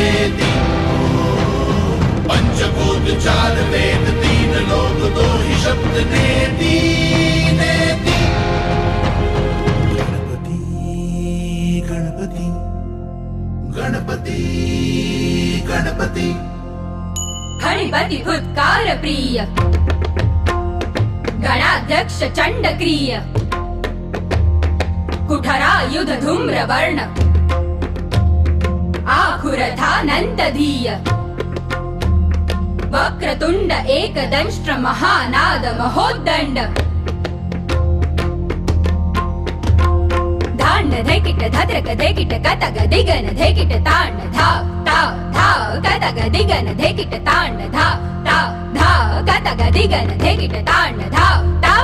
नेति पंचभूत चार वेद तीन लोक दो ही शब्द नेति नेति। गणपति गणपति गणपति गणपति गणपति फुत्कार प्रिय गणाध्यक्ष चंडक्रिय कुठरायुध धूम्रवर्ण आखुरथानंतधीय वक्रतुंड एकदंष्ट्र महानाद महोद्दंड धांड धेकिट धद्रक धेकिट कतग दिगन धेकिट तांड धाव ताव धाव कतग दिगन धेकिट तांड धाव ताव धाव कतग दिगन धेकिट तांड धाव ताव